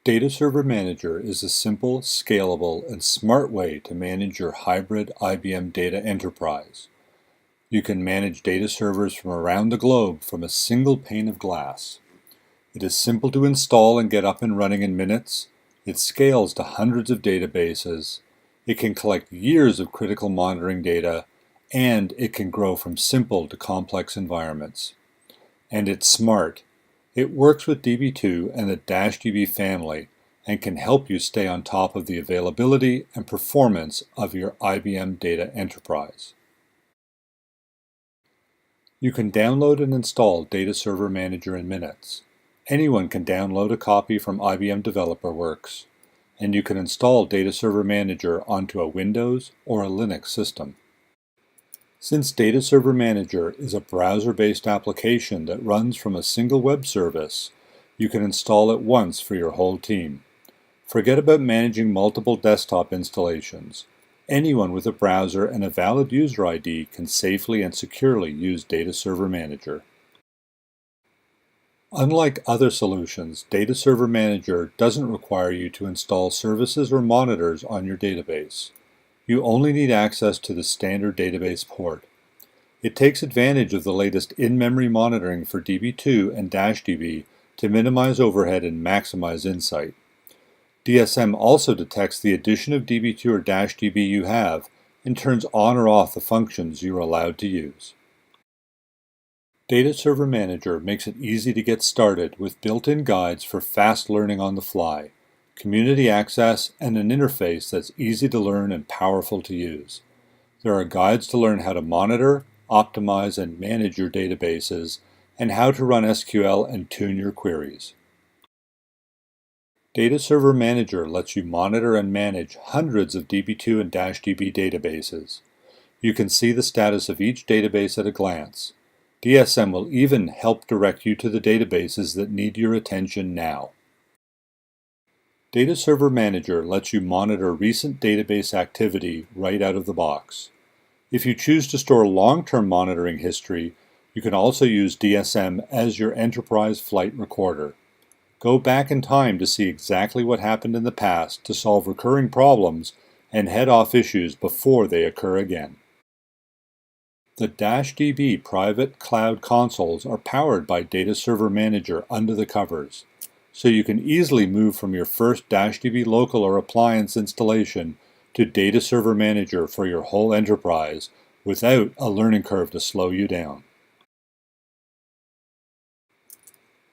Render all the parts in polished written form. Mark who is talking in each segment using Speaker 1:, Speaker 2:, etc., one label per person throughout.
Speaker 1: Data Server Manager is a simple, scalable, and smart way to manage your hybrid IBM data enterprise. You can manage data servers from around the globe from a single pane of glass. It is simple to install and get up and running in minutes. It scales to hundreds of databases. It can collect years of critical monitoring data, and it can grow from simple to complex environments. And it's smart. It works with DB2 and the -DB family and can help you stay on top of the availability and performance of your IBM data enterprise. You can download and install Data Server Manager in minutes. Anyone can download a copy from IBM DeveloperWorks, and you can install Data Server Manager onto a Windows or a Linux system. Since Data Server Manager is a browser-based application that runs from a single web service, you can install it once for your whole team. Forget about managing multiple desktop installations. Anyone with a browser and a valid user ID can safely and securely use Data Server Manager. Unlike other solutions, Data Server Manager doesn't require you to install services or monitors on your database. You only need access to the standard database port. It takes advantage of the latest in-memory monitoring for DB2 and -DB to minimize overhead and maximize insight. DSM also detects the addition of DB2 or -DB you have and turns on or off the functions you're allowed to use. Data Server Manager makes it easy to get started with built-in guides for fast learning on the fly, community access, and an interface that's easy to learn and powerful to use. There are guides to learn how to monitor, optimize, and manage your databases, and how to run SQL and tune your queries. Data Server Manager lets you monitor and manage hundreds of DB2 and -DB databases. You can see the status of each database at a glance. DSM will even help direct you to the databases that need your attention now. Data Server Manager lets you monitor recent database activity right out of the box. If you choose to store long-term monitoring history, you can also use DSM as your enterprise flight recorder. Go back in time to see exactly what happened in the past to solve recurring problems and head off issues before they occur again. The -DB private cloud consoles are powered by Data Server Manager under the covers, so you can easily move from your first -DB local or appliance installation to Data Server Manager for your whole enterprise without a learning curve to slow you down.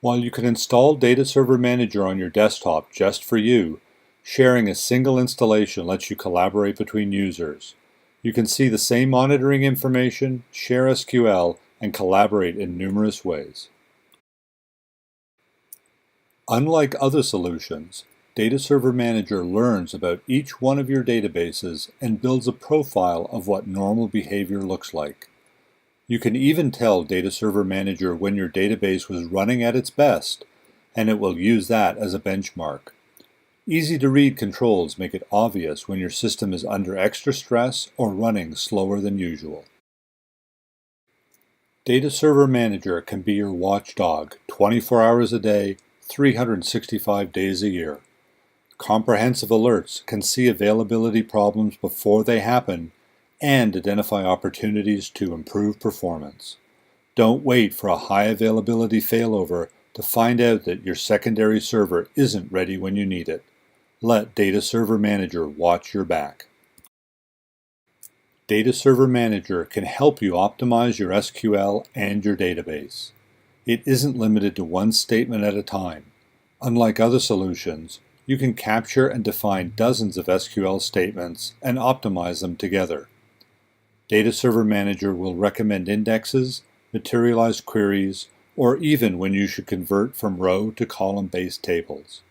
Speaker 1: While you can install Data Server Manager on your desktop just for you, sharing a single installation lets you collaborate between users. You can see the same monitoring information, share SQL, and collaborate in numerous ways. Unlike other solutions, Data Server Manager learns about each one of your databases and builds a profile of what normal behavior looks like. You can even tell Data Server Manager when your database was running at its best, and it will use that as a benchmark. Easy-to-read controls make it obvious when your system is under extra stress or running slower than usual. Data Server Manager can be your watchdog 24 hours a day, 365 days a year. Comprehensive alerts can see availability problems before they happen and identify opportunities to improve performance. Don't wait for a high availability failover to find out that your secondary server isn't ready when you need it. Let Data Server Manager watch your back. Data Server Manager can help you optimize your SQL and your database. It isn't limited to one statement at a time. Unlike other solutions, you can capture and define dozens of SQL statements and optimize them together. Data Server Manager will recommend indexes, materialized queries, or even when you should convert from row to column-based tables.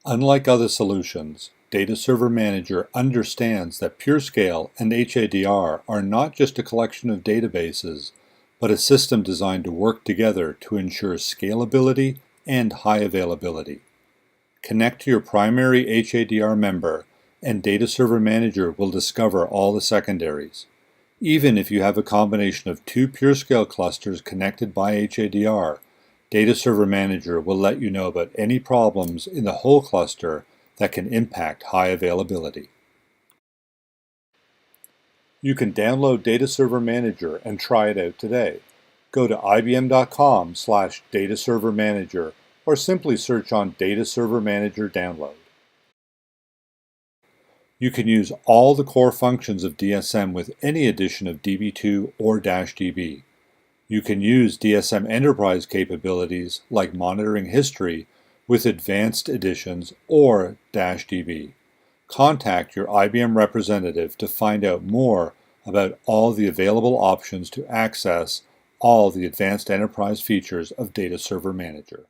Speaker 1: Unlike other solutions, Data Server Manager understands that PureScale and HADR are not just a collection of databases, but a system designed to work together to ensure scalability and high availability. Connect to your primary HADR member, and Data Server Manager will discover all the secondaries. Even if you have a combination of two PureScale clusters connected by HADR, Data Server Manager will let you know about any problems in the whole cluster that can impact high availability. You can download Data Server Manager and try it out today. Go to ibm.com/Data Server Manager or simply search on Data Server Manager Download. You can use all the core functions of DSM with any edition of DB2 or -DB. You can use DSM Enterprise capabilities like monitoring history with advanced editions or -DB. Contact your IBM representative to find out more about all the available options to access all the advanced enterprise features of Data Server Manager.